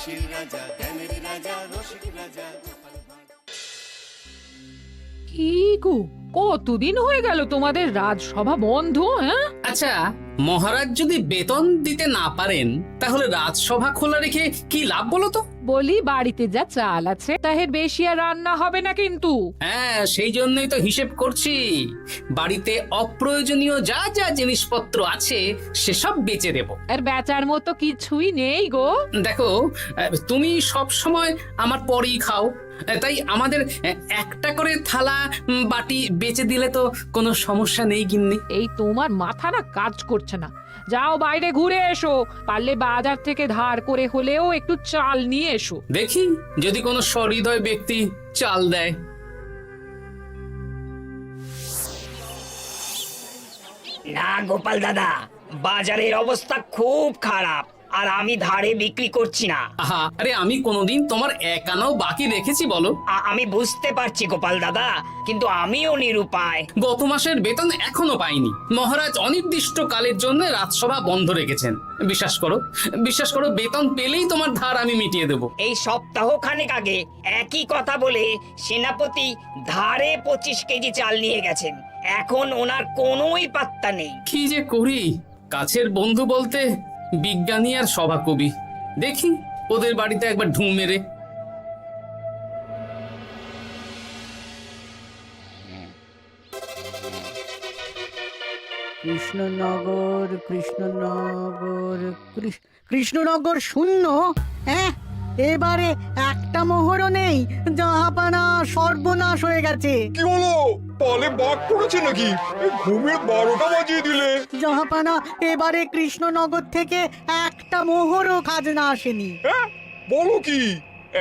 হাসির রাজা, জ্ঞানের রাজা, রসিক রাজা গোপাল ভাঁড়। কি গো, কতদিন হয়ে গেল তোমাদের রাজসভা বন্ধ? হ্যাঁ, আচ্ছা, মহারাজ যদি বেতন দিতে না পারেন তাহলে রাজসভা খোলা রেখে কি লাভ বলো তো? বলি বাড়িতে যা চাল আছে তাহের বেশি আর রান্না হবে না কিন্তু। হ্যাঁ, সেই জন্যই তো হিসেব করছি। বাড়িতে অপ্রয়োজনীয় যা যা জিনিসপত্র আছে সেসব বেচে দেব। আর বেচার মতো কিছুই নেই গো। দেখো, তুমি সব সময় আমার পরেই খাও, তাই আমাদের একটা করে থালা বাটি বেচে দিলে তো কোনো সমস্যা নেই গিন্নি। এই তোমার মাথা না কাজ করছে না। যাও বাইরে ঘুরে এসো, পারলে বাজার থেকে ধার করে হলেও একটু চাল নিয়ে এসো। দেখি যদি কোনো সহৃদয় ব্যক্তি চাল দেয়। না গোপাল দাদা, বাজারের অবস্থা খুব খারাপ, আর আমি ধারে বিক্রি করছি না। আহা, আরে আমি কোনোদিন তোমার একানাও বাকি রেখেছি বলো? আমি বুঝতে পারছি গোপাল দাদা, কিন্তু আমিও নিরুপায়। গত মাসের বেতন এখনো পাইনি। মহারাজ অনির্দিষ্ট কালের জন্য রাজসভা বন্ধ রেখেছেন। বিশ্বাস করো, বিশ্বাস করো, বেতন পেলেই তোমার ধার আমি মিটিয়ে দেবো। এই সপ্তাহ খানেক আগে একই কথা বলে সেনাপতি ধারে 25 কেজি চাল নিয়ে গেছেন। এখন ওনার কোনোই পাত্তা নেই। কি যে করি, কাছের বন্ধু বলতে বিজ্ঞানী আর সভাকবি। দেখি ওদের বাড়িতে একবার ঢুঁ মেরে। কৃষ্ণনগর কৃষ্ণনগর কৃষ্ণনগর শূন্য। হ্যাঁ, এবারে একটা মোহরও নেই। জাহাপানা সর্বনাশ হয়ে গেছে। কি হলো? পালে বাঘ পড়েছে নাকি? এই ঘুমের 12টা বাজিয়ে দিলে। জাহাপানা, এবারে কৃষ্ণনগর থেকে একটা মোহরও খাজনা আসেনি। হ্যাঁ, বলো কি?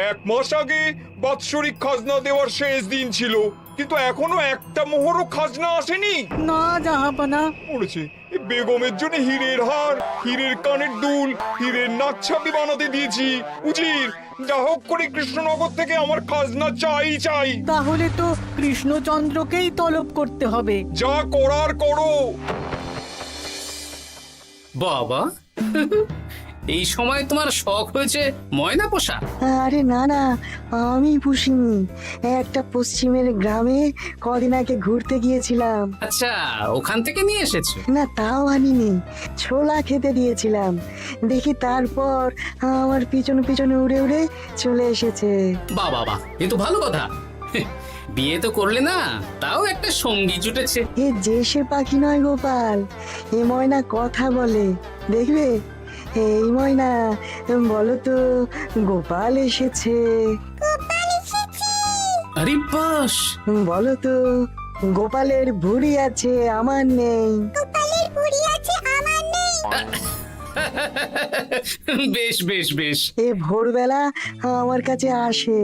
1 মাস আগে বাৎসরিক খাজনা দেওয়ার শেষ দিন ছিল, কিন্তু এখনো একটা মোহরও খাজনা আসেনি। না জাহাপানা। পড়েছে এই বেগমের জন্য হীরের হার, হীরের কানের দুল, হীরের নাকছাবি বানাতে দিয়েছি। উজির, যা হোক করে কৃষ্ণনগর থেকে আমার খাজনা চাই চাই। তাহলে তো কৃষ্ণচন্দ্রকেই তলব করতে হবে। যা করার করো। বাবা, এই সময় তোমার শখ হয়েছে ময়না পোষা? আরে না না, আমি পুষিনি। একটা পশ্চিমের গ্রামে কদিন আগে ঘুরতে গিয়েছিলাম। আচ্ছা, ওখান থেকে নিয়ে এসেছো? না, তাও আনিনি, ছোলা খেতে দিয়েছিলাম। দেখি তারপর আমার পিছনে পিছনে উড়ে উড়ে চলে এসেছে। বাহ বাহ বাহ, এ তো ভালো কথা। বিয়ে তো করলে না, তাও একটা সঙ্গী জুটেছে। এ যে সে পাখি নয় গোপাল, এ ময়না কথা বলে, দেখবে। এই ময়না, বলো তো গোপাল এসেছে। আরে বাস, বলো তো গোপালের ভুঁড়ি আছে আমার নেই। বেশ বেশ বেশ। এ ভোরবেলা আমার কাছে আসে,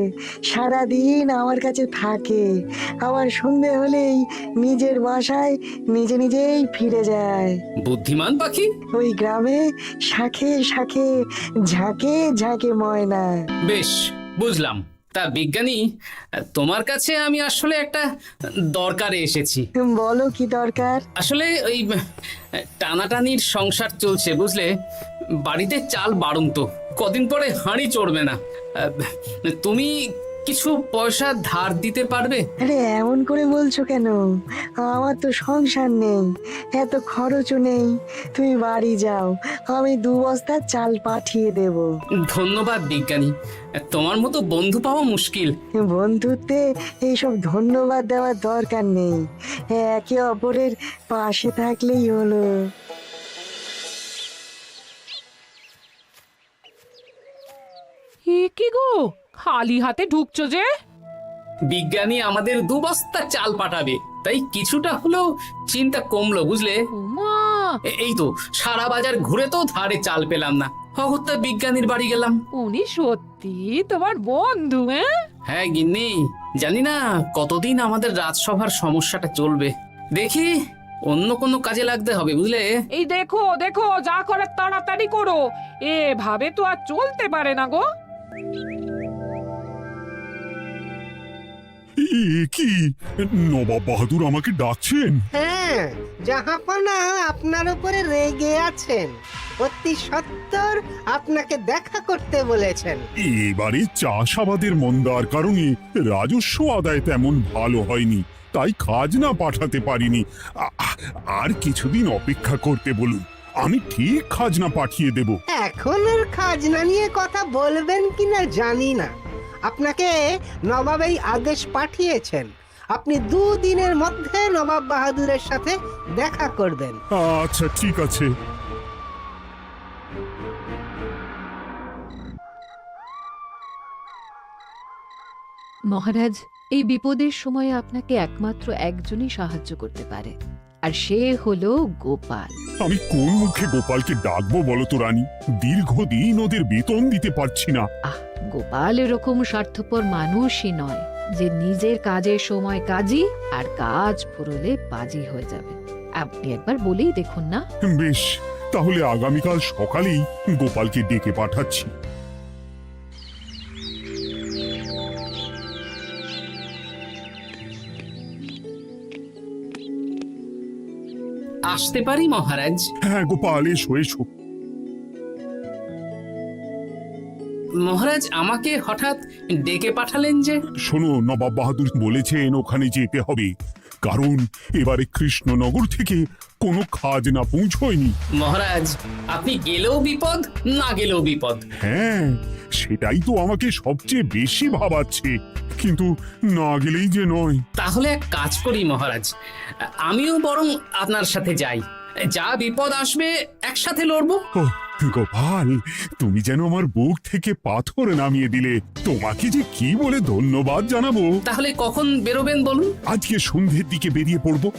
সারাদিন আমার কাছে থাকে, আবার সন্ধে হলেই নিজের বাসায় নিজে নিজেই ফিরে যায়। বুদ্ধিমান পাখি। ওই গ্রামে শাখে শাখে ঝাঁকে ঝাঁকে ময়না। বেশ, বুঝলাম। তা বিজ্ঞানী, তোমার কাছে আমি আসলে একটা দরকারে এসেছি। বলো কি দরকার? আসলে ওই টানাটানির সংসার চলছে, বুঝলে। বাড়িতে চাল বাড়ন্ত, কদিন পরে হাঁড়ি চড়বে না। তুমি কিছু পয়সা ধার দিতে পারবে? আরে এমন করে বলছো কেন? আমার তো সংসার নেই, এত খরচও নেই। তুমি বাড়ি যাও, আমি 2 বস্তা চাল পাঠিয়ে দেব। ধন্যবাদ বিজ্ঞানী, তোমার মতো বন্ধু পাওয়া মুশকিল। বন্ধুত্বে এইসব ধন্যবাদ দেওয়ার দরকার নেই, একে অপরের পাশে থাকলেই হলো। এ কি গো, খালি হাতে ঢুকছো যে? বিজ্ঞানী আমাদের 2 বস্তা চাল পাঠাবে, তাই কিছুটা হলেও চিন্তা কমলো, বুঝলে। ওমা, এই তো সারা বাজার ঘুরে তো ধারে চাল পেলাম না, অগত্যা বিজ্ঞানীর বাড়ি গেলাম। উনি সত্যি তোমার বন্ধু? হ্যাঁ গিন্নি, জানি না কতদিন আমাদের রাজসভার সমস্যাটা চলবে। দেখি অন্য কোনো কাজে লাগতে হবে, বুঝলে। এই দেখো দেখো, যা করার তাড়াতাড়ি করো, এভাবে তো আর চলতে পারে না গো। কি নবাব বাহাদুর আমাকে ডাকছেন? হ্যাঁ, জাহাপনা আপনার উপরে রেগে আছেন। অতি সত্বর আপনাকে দেখা করতে বলেছেন। এবারে চাষাবাদের মন্দার কারণে রাজস্ব আদায় তেমন ভালো হয়নি, তাই খাজনা পাঠাতে পারিনি। আর কিছুদিন অপেক্ষা করতে বলুন, আমি ঠিক খাজনা পাঠিয়ে দেব। এখন আর খাজনা নিয়ে কথা বলবেন কিনা জানি না। আপনাকে নবাব এই আদেশ পাঠিয়েছেন, আপনি 2 দিনের মধ্যে নবাব বাহাদুরের সাথে দেখা করবেন। আচ্ছা ঠিক আছে। মহারাজ, এই বিপদের সময় আপনাকে একমাত্র একজনই সাহায্য করতে পারে, আর সে হলো গোপাল। আমি কোন মুখে গোপালকে ডাকবো বলো তো রানী? দীর্ঘদিন ওদের বেতন দিতে পারছি না। গোপাল এরকম স্বার্থপর মানুষই নয় যে নিজের কাজের সময় কাজী আর কাজ ফুরলে বাজি হয়ে যাবে। আপনি একবার বলেই দেখুন না। বেশ, তাহলে আগামীকাল সকালেই গোপালকে ডেকে পাঠাচ্ছি। আসতে পারি মহারাজ? হ্যাঁ গোপাল, এসো এসো। মহারাজ, আমাকে হঠাৎ ডেকে পাঠালেন যে? শোনো, নবাব বাহাদুর বলেছেন ওখানে যেতে হবে, কারণ এবারে কৃষ্ণনগর থেকে কোনো খাজনা পৌঁছয়নি। মহারাজ, আপনি গেলেও বিপদ, না গেলেও বিপদ। হ্যাঁ, সেটাই তো আমাকে সবচেয়ে বেশি ভাবাচ্ছে, কিন্তু না গেলেই যে নয়। তাহলে এক কাজ করি মহারাজ, আমিও বরং আপনার সাথে যাই। যা বিপদ আসবে একসাথে লড়বো। ও গোপাল, তুমি যেন আমার বুক থেকে পাথর নামিয়ে দিলে। তোমাকে যে কি বলে ধন্যবাদ জানাবো। তাহলে কখন বেরোবেন বলুন? আজকে সন্ধ্যের দিকে বেরিয়ে পড়বো,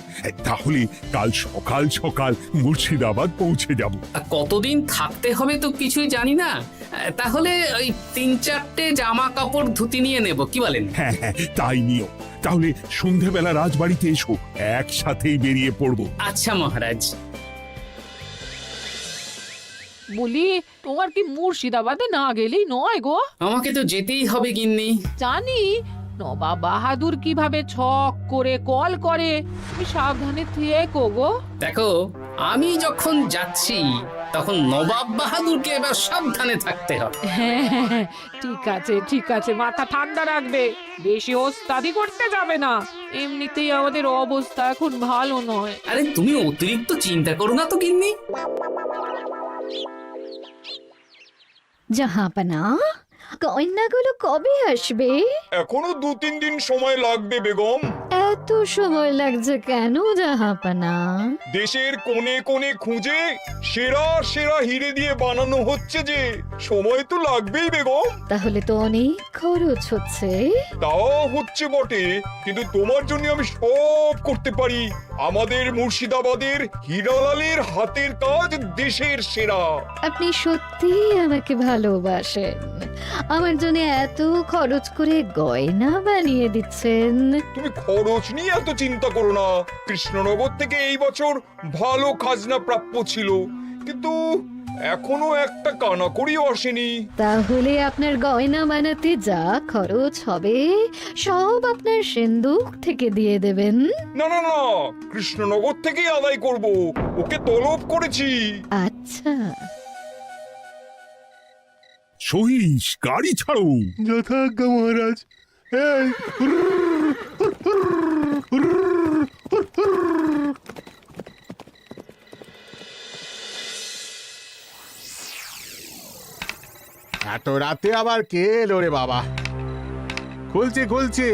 তাহলে কাল সকাল সকাল মুর্শিদাবাদ পৌঁছে যাব। কতদিন থাকতে হবে তো কিছুই জানি না, তাহলে ওই 3-4টে জামা কাপড় ধুতি নিয়ে নেব, কি বলেন? হ্যাঁ হ্যাঁ, তাই নিও। তাহলে সন্ধ্যেবেলা রাজবাড়িতে এসো, একসাথেই বেরিয়ে পড়বো। আচ্ছা মহারাজ। বলি, তোমার কি মুর্শিদাবাদে না গেলেই নয় গো? আমাকে তো যেতেই হবে গিন্নি। জানি নবাব বাহাদুর কিভাবে ছক করে কল করে, তুমি সাবধানে থেকো গো। দেখো, আমি যখন যাচ্ছি তখন নবাব বাহাদুরকে এবার সাবধানে থাকতে হবে। হ্যাঁ, ঠিক আছে ঠিক আছে, মাথা ঠান্ডা রাখবে, বেশি ওস্তাদি করতে যাবে না। এমনিতেই আমাদের অবস্থা এখন ভালো নয়। আরে তুমি অতিরিক্ত চিন্তা করো না তো গিন্নি। জাহাপনা, কন্যাগুলো কবে আসবে? এখনো 2-3 দিন সময় লাগবে বেগম। এত সময় লাগছে কেন জাহাপনা? দেশের কোণে কোণে খুঁজে সেরা সেরা হিরে দিয়ে বানানো হচ্ছে, যে সময় তো লাগবেই বেগম। তাহলে তো অনেক খরচ হচ্ছে। তাও হচ্ছে বটে, কিন্তু তোমার জন্য আমি সব করতে পারি। আমাদের মুর্শিদাবাদের হীরালালের হাতের কাজ দেশের সেরা। আপনি সত্যি আমাকে ভালোবাসেন, আমার জন্য এত খরচ করে গয়না বানিয়ে দিচ্ছেন। তুমি খরচ নিয়ে এত চিন্তা করো না। কৃষ্ণনগর থেকে এই বছর ভালো খাজনা প্রাপ্য ছিল, কিন্তু এখনো একটা কানাকড়িও আসেনি। তাহলে আপনার গয়না বানাতে যা খরচ হবে সব আপনার সিন্ধুক থেকে দিয়ে দেবেন? না না না, কৃষ্ণনগর থেকেই আদায় করব, ওকে তলব করেছি। আচ্ছা, সহিস, গাড়ি ছাড়ো। যথাজ্ঞা মহারাজ। এত রাতে আবার কে এলো রে বাবা? খুলছি খুলছি।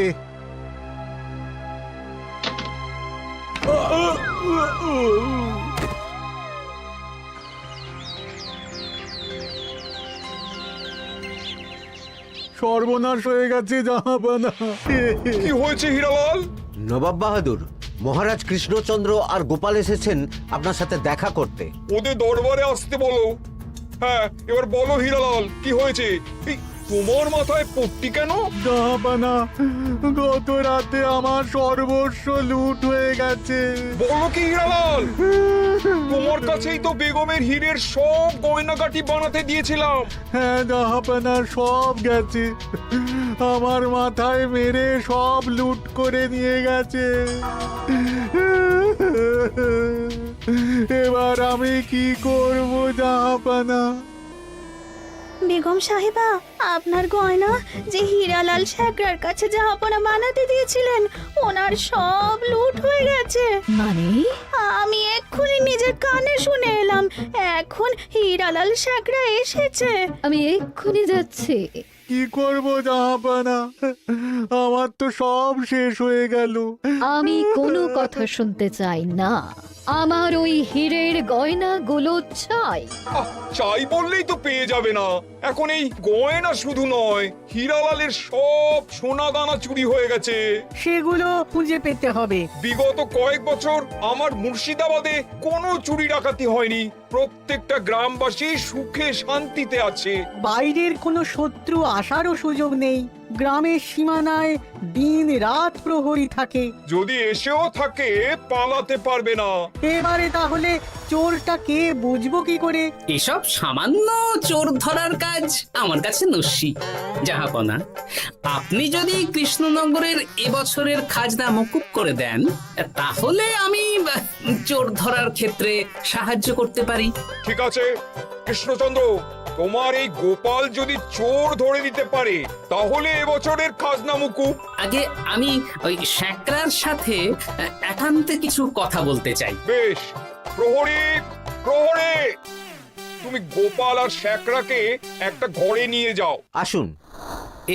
সর্বনাশ হয়ে গেছে জাহাপানা। কি হয়েছে হীরালাল? নবাব বাহাদুর, মহারাজ কৃষ্ণচন্দ্র আর গোপাল এসেছেন আপনার সাথে দেখা করতে। ওদের দরবারে আসতে বলো। হ্যাঁ, এবার বলো হীরালাল, কি হয়েছে? তোমার মাথায় পট্টি কেন? জাহাপানা, গত রাতে আমার সর্বস্ব লুট হয়ে গেছে। বলো কি হীরালাল? তোমার কাছেই তো বেগমের হীরের সব গয়নাগাটি বানাতে দিয়েছিলাম। হ্যাঁ জাহাপানা, সব গেছে। আমার মাথায় মেরে সব লুট করে নিয়ে গেছে। এবার আমি কি করব জাহাপানা? বেগম সাহেবা, আপনার গয়না যে হীরালাল শেখরার কাছে জাহাপনা বানাতে দিয়েছিলেন, ওনার সব লুট হয়ে গেছে। মানে আমি এক্ষুনি নিজের কানে শুনে এলাম, এখন হীরালাল শেখরা এসেছে। আমি এক্ষুনি যাচ্ছি। কি করব জাহাপানা? আমার তো সব শেষ হয়ে গেল। আমি কোনো কথা শুনতে চাই না। আমার ওই হীরের গয়নাগুলো চাই। চাই বললেই তো পেয়ে যাবে না। এখন এই গয়না শুধু নয়, হীরালালের সব সোনা দানা চুরি হয়ে গেছে। সেগুলো খুঁজে পেতে হবে। বিগত কয়েক বছর আমার মুর্শিদাবাদে কোনো চুরি ডাকাতি হয়নি। প্রত্যেকটা গ্রামবাসী সুখে শান্তিতে আছে। বাইরের কোনো শত্রু আসারও সুযোগ নেই। গ্রামের সীমানায় দিন রাত প্রহরী থাকে। যদি এসেও থাকে, পালাতে পারবে না। এবারে তাহলে চোরটা কে বুঝবো কি করে? এসব সামান্য চোর ধরার কাজ আমার কাছে নস্যি। জাহাপনা, আপনি যদি কৃষ্ণনগরের এবছরের খাজনা মকুব করে দেন, তাহলে আমি চোর ধরার ক্ষেত্রে সাহায্য করতে পারি। ঠিক আছে কৃষ্ণচন্দ্র, তোমার এই গোপাল যদি চোর ধরে দিতে পারে, তাহলে এবছরের খাজনা মুকুব। আগে আমি ওই শেখরার সাথে একান্তে কিছু কথা বলতে চাই। বেশ, প্রহরী প্রহরী, তুমি গোপাল আর শেখরাকে একটা ঘরে নিয়ে যাও। আসুন।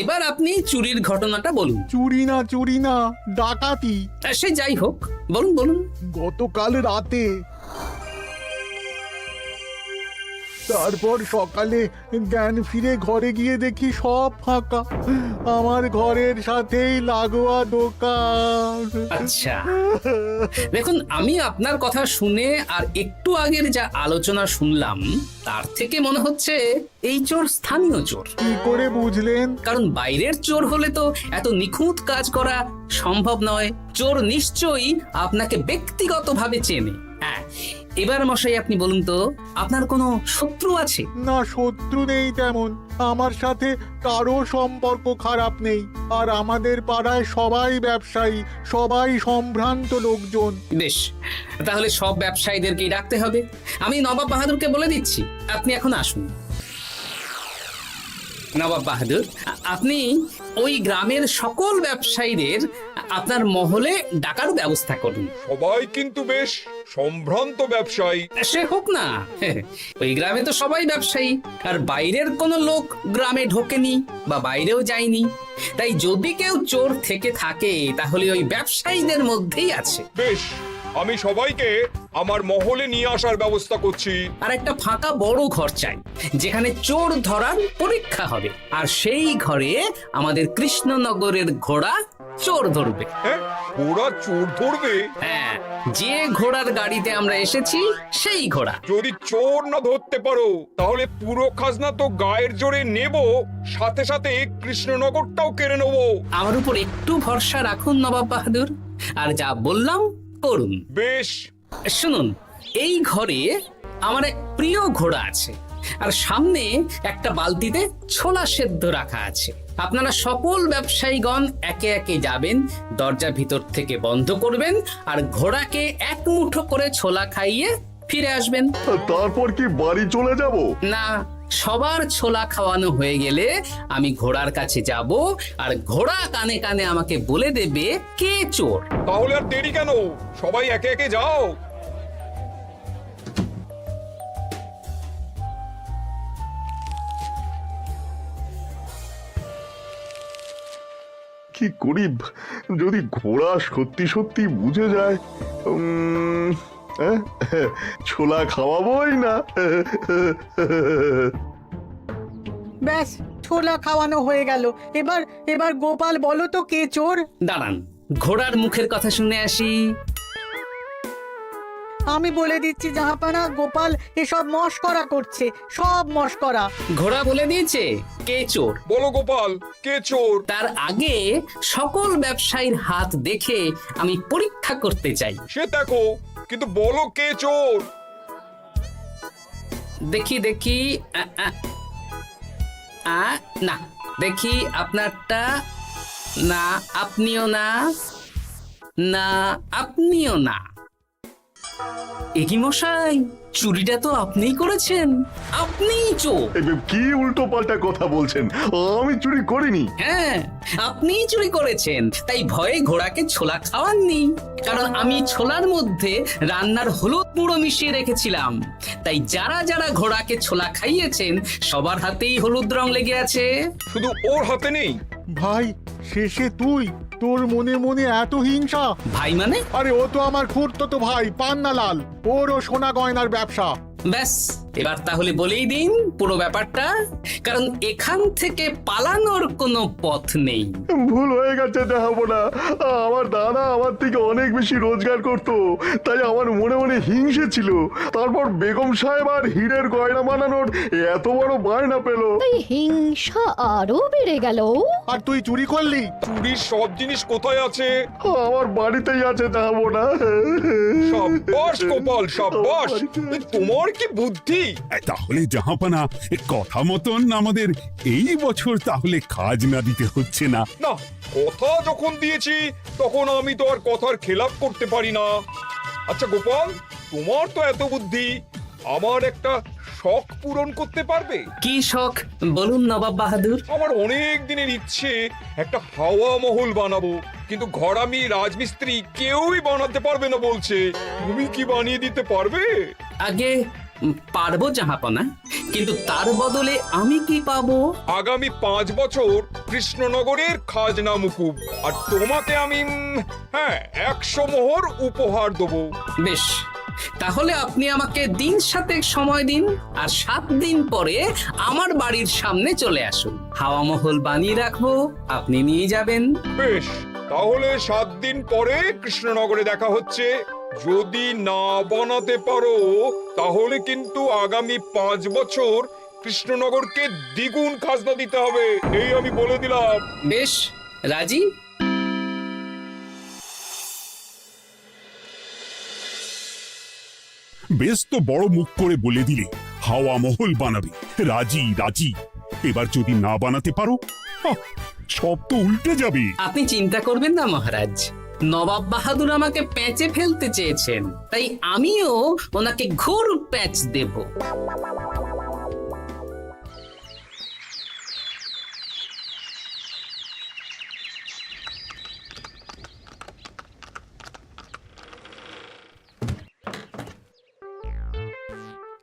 এবার আপনি চুরির ঘটনাটা বলুন। চুরি না, ডাকাতি। সে যাই হোক, বলুন বলুন। গতকাল রাতে, তারপর সকালে জ্ঞান ফিরে ঘরে গিয়ে দেখি সব ফাঁকা। আমার ঘরের সাথেই লাগোয়া দোকান। আচ্ছা, দেখুন, আমি আপনার কথা শুনে আর একটু আগের যা আলোচনা শুনলাম, তার থেকে মনে হচ্ছে এই চোর স্থানীয় চোর। কি করে বুঝলেন? কারণ বাইরের চোর হলে তো এত নিখুঁত কাজ করা সম্ভব নয়। চোর নিশ্চয়ই আপনাকে ব্যক্তিগতভাবে চেনে। হ্যাঁ, এবার মশাই আপনি বলুন তো, আপনার কোনো শত্রু আছে? না, শত্রু নেই তেমন। আমার সাথে কারো সম্পর্ক খারাপ নেই। আর আমাদের পাড়ায় সবাই ব্যবসায়ী, সবাই সম্ভ্রান্ত লোকজন। বেশ, তাহলে সব ব্যবসায়ীদেরকেই রাখতে হবে। আমি নবাব বাহাদুরকে বলে দিচ্ছি, আপনি এখন আসুন। নবাব বাহাদুর, আপনি ওই গ্রামের সকল ব্যবসায়ীদের আপনার মহলে ডাকার ব্যবস্থা করুন। সবাই কিন্তু বেশ সম্ভ্রান্ত ব্যবসায়ী। সে হোক না, ওই গ্রামে তো সবাই ব্যবসায়ী, আর বাইরের কোনো লোক গ্রামে ঢোকেনি বা বাইরেও যায়নি। তাই যদি কেউ চোর থেকে থাকে, তাহলে ওই ব্যবসায়ীদের মধ্যেই আছে। বেশ, আমি সবাইকে আমার মহলে নিয়ে আসার ব্যবস্থা করছি। আর একটা ফাঁকা বড় ঘর চাই, যেখানে চোর ধরার পরীক্ষা হবে। আর সেই ঘরে আমাদের কৃষ্ণনগরের ঘোড়া চোর ধরবে। হ্যাঁ, ঘোড়া চোর ধরবে? হ্যাঁ, যে ঘোড়ার গাড়িতে আমরা এসেছি সেই ঘোড়া। যদি চোর না ধরতে পারো, তাহলে পুরো খাজনা তো গায়ের জোরে নেব, সাথে সাথে কৃষ্ণনগরটাও কেড়ে নেব। আমার উপর একটু ভরসা রাখুন নবাব বাহাদুর, আর যা বললাম করুন। বেশ, শুনুন, এই ঘরে আমার এক প্রিয় ঘোড়া আছে, আর সামনে একটা বালতিতে ছোলা সেদ্ধ রাখা আছে। আপনারা সকল ব্যবসায়ীগণ একে একে যাবেন, দরজা ভিতর থেকে বন্ধ করবেন, আর ঘোড়াকে এক মুঠো করে ছোলা খাইয়ে ফিরে আসবেন। তারপর কি বাড়ি চলে যাব? না, সবার ছোলা খাওয়ানো হয়ে গেলে আমি ঘোড়ার কাছে যাব, আর ঘোড়া কানে কানে আমাকে বলে দেবে কে চোর। তাহলে আর দেরি কেন? সবাই একে একে যাও। কি করি যদি ঘোড়া সত্যি সত্যি বুঝে যায়? ছোলা খাওয়াবোই না। ব্যাস, ছোলা খাওয়ানো হয়ে গেল। এবার গোপাল বলো তো কে চোর? দাঁড়ান, ঘোড়ার মুখের কথা শুনে আসি। আমি বলে দিচ্ছি জাহাপানা, গোপাল এসব মস্করা করছে, সব মস্করা। ঘোড়া বলে দিয়েছে কে চোর। বলো গোপাল, কে চোর? তার আগে সকল ব্যবসায়ীর হাত দেখে আমি পরীক্ষা করতে চাই। সে দেখো, কিন্তু বলো কে চোর? দেখি দেখি না, দেখি আপনারটা। না, আপনিও না। না, আপনিও না। একি মশাই, চুরিটা তো আপনিই করেছেন, আপনিই চোর। কি উল্টো পাল্টা কথা বলছেন? আমি চুরি করিনি। হ্যাঁ, আপনিই চুরি করেছেন, তাই ভয়ে ঘোড়াকে ছোলা খাওয়াননি। কারণ আমি ছোলার মধ্যে রান্নার হলুদ গুঁড়ো মিশিয়ে রেখেছিলাম, তাই যারা যারা ঘোড়াকে ছোলা খাইয়েছেন সবার হাতেই হলুদ রং লেগে আছে। শুধু ওর হাতে নেই। ভাই, শেষে তুই? তোর মনে মনে এত হিংসা? ভাই মানে? আরে ও তো আমার খুড়তো ভাই পান্নালাল, ওরও সোনা গয়নার ব্যবসা। ব্যাস, এবার তাহলে বলেই দিন পুরো ব্যাপারটা, কারণ এখান থেকে পালানোর কোনো পথ নেই। ভুল হয়ে গেছে দেখাবো না। আমার দাদা আমার থেকে অনেক বেশি রোজগার করতো, তাই আমার মনে মনে হিংসে ছিল। তারপর বেগম সাহেব আর হীরের গয়না বানানোর এত বড় বায়না পেল, তাই হিংসা আরো বেড়ে গেল। আর তুই চুরি করলি? চুরির সব জিনিস কোথায় আছে? আমার বাড়িতেই আছে দেখাবো না। সাব্বাস গোপাল, সাব্বাস, তোমার কি বুদ্ধি! তাহলে জাহাপানা, কথা মতন আমাদের এই বছর তাহলে খাজনা দিতে হচ্ছে না। না, কথা যখন দিয়েছি তখন আমি তো আর কথার খেলাপ করতে পারি না। আচ্ছা গোপাল, তোমার তো এত বুদ্ধি, আমার একটা শখ পূরণ করতে পারবে? কি শখ বলুন নবাব বাহাদুর। আমার অনেক দিনের ইচ্ছে একটা হাওয়া মহল বানাবো, কিন্তু ঘরামি রাজমিস্ত্রি কেউই বানাতে পারবে না বলছে। তুমি কি বানিয়ে দিতে পারবে? আগে পারবো জাহাপনা, কিন্তু তার বদলে আমি কি পাবো? আগামী 5 বছর কৃষ্ণনগরের খাজনা মুকুব, আর তোমাকে আমি 100 মোহর উপহার দেবো। বেশ, তাহলে আপনি আমাকে দিন 7 সময় দিন, আর 7 দিন পরে আমার বাড়ির সামনে চলে আসুন। হাওয়া মহল বানিয়ে রাখবো, আপনি নিয়ে যাবেন। বেশ, তাহলে 7 দিন পরে কৃষ্ণনগরে দেখা হচ্ছে। যদি না বানাতে পারো তাহলে কিন্তু আগামী 5 বছর কৃষ্ণনগরকে দ্বিগুণ খাজনা দিতে হবে, এই আমি বলে দিলাম। বেশ, রাজি। বেশ তো বড় মুখ করে বলে দিলে হাওয়া মহল বানাবে। রাজি রাজি। এবার যদি না বানাতে পারো, সব তো উল্টে যাবে। আপনি চিন্তা করবেন না মহারাজ, নবাব বাহাদুর আমাকে প্যাঁচে ফেলতে চেয়েছেন, তাই আমিও ওনাকে ঘোর প্যাঁচ দেব।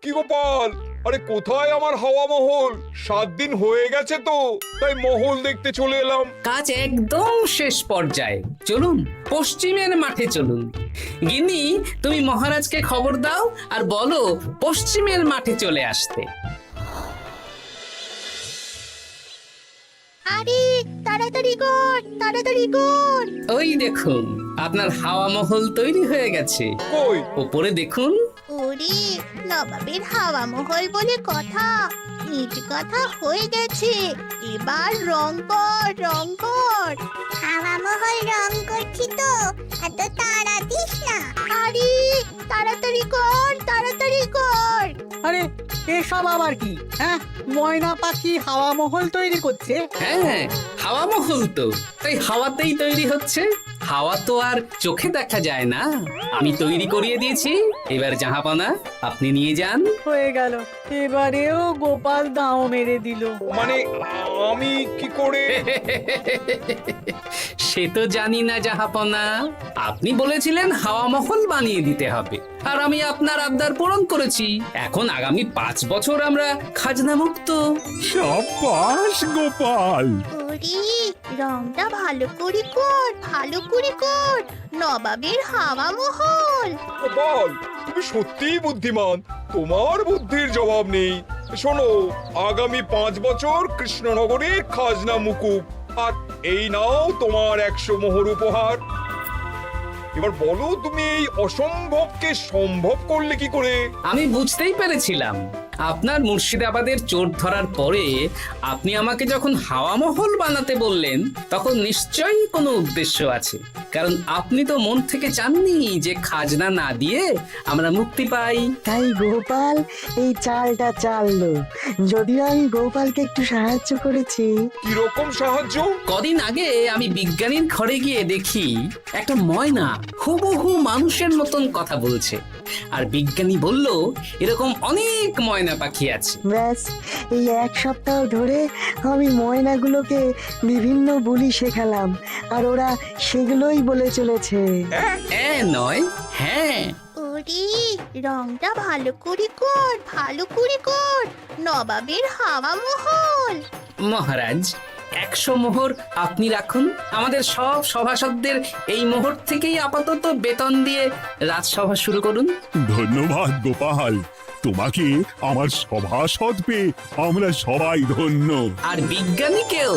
কি গোপাল, আরে কোথায় আমার হাওয়া মহল? 7 দিন হয়ে গেছে তো, তাই মহল দেখতে চলে এলাম। কাজ একদম শেষ পর্যায়ে, চলুন পশ্চিমের মাঠে চলুন। গিন্নি, তুমি মহারাজকে খবর দাও আর বলো পশ্চিমের মাঠে চলে আসতে। আরে তাড়াতাড়ি কর, তাড়াতাড়ি কর। ওই দেখুন, আপনার হাওয়া মহল তৈরি হয়ে গেছে। কই? উপরে দেখুন। ওরে, নবাবের হাওয়া মহল বলে কথা, ইট কথা হয়ে গেছে। এবার রং কর, রং কর। হাওয়া মহল রং করছি তো, এত তাড়া দিস না। আরে তাড়াতাড়ি কর, তাড়াতাড়ি কর। আরে এসব আবার কি? ময়না পাখি হাওয়া মহল তৈরি করছে? হ্যাঁ, হাওয়া মহল তো, তাই হাওয়াতেই তৈরি হচ্ছে। হাওয়া তো আর চোখে দেখা যায় না, আমি তৈরি করিয়ে দিয়েছি। এবার জাহাপনা আপনি নিয়ে যান। হয়ে গেল, এবারেও গোপাল দাও মেরে দিল। মানে আমি কি করে? সে তো জানি না জাহাপনা, আপনি বলেছিলেন হাওয়া মহল বানিয়ে দিতে হবে, আর আমি আপনার আবদার পূরণ করেছি। এখন আগামী 5 বছর আমরা খাজনা মুক্ত। সাব্বাস গোপাল। ওরে, রংটা ভালো করে কর, ভালো করে কর। নবাবের হাওয়া মহল। গোপাল, তুমি সত্যিই বুদ্ধিমান, তোমার বুদ্ধির জবাব নেই। শোনো, আগামী 5 বছর কৃষ্ণনগরের খাজনা মুকুব, আর এই নাও তোমার 100 মোহর উপহার। এবার বলো তুমি এই অসম্ভবকে সম্ভব করলে কি করে? আমি বুঝতেই পেরেছিলাম আপনার মুর্শিদাবাদের চোর ধরার পরে আপনি আমাকে যখন হাওয়া মহল বানাতে বললেন তখন নিশ্চয়ই কোনো উদ্দেশ্য আছে, কারণ আপনি তো মন থেকে চাননি যে খাজনা না দিয়ে আমরা মুক্তি পাই। তাই গোপাল এই চালটা চাললো। যদিও আমি গোপালকে একটু সাহায্য করেছি। কিরকম সাহায্য? কদিন আগে আমি বিজ্ঞানীর ঘরে গিয়ে দেখি একটা ময়না হুবহু মানুষের মতন কথা বলছে, আর বিজ্ঞানী বলল এরকম অনেক ময়না পাখি আছে। ব্যাস এই এক সপ্তাহ ধরে আমি ময়নাগুলোকে বিভিন্ন বুলি শেখালাম, আর ওরা সেগুলোই বলে চলেছে। নয়, হ্যাঁ। ওরে রংটা ভালো করে কর, ভালো করে কর, নবাবের হাওয়া মহল। মহারাজ 100 মোহর আপনি রাখুন। আমাদের সব সভাসদদের এই মোহর থেকেই আপাতত বেতন দিয়ে রাজসভা শুরু করুন। ধন্যবাদ গোপাল, তোমাকে আমার সভাসদ পেয়ে আমরা সবাই ধন্য। আর বিজ্ঞানীকেও।